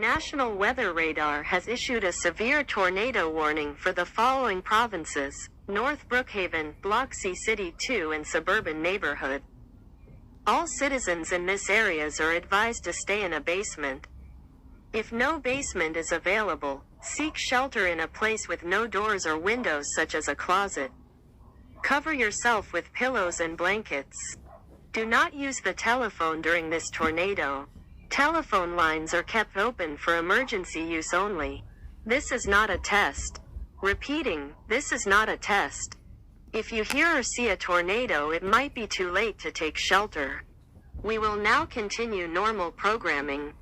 National Weather Radar has issued a severe tornado warning for the following provinces: North Brookhaven, Biloxi City 2 and suburban neighborhood. All citizens in this areas are advised to stay in a basement. If no basement is available, seek shelter in a place with no doors or windows such as a closet. Cover yourself with pillows and blankets. Do not use the telephone during this tornado. Telephone lines are kept open for emergency use only. This is not a test. Repeating, this is not a test. If you hear or see a tornado, it might be too late to take shelter. We will now continue normal programming.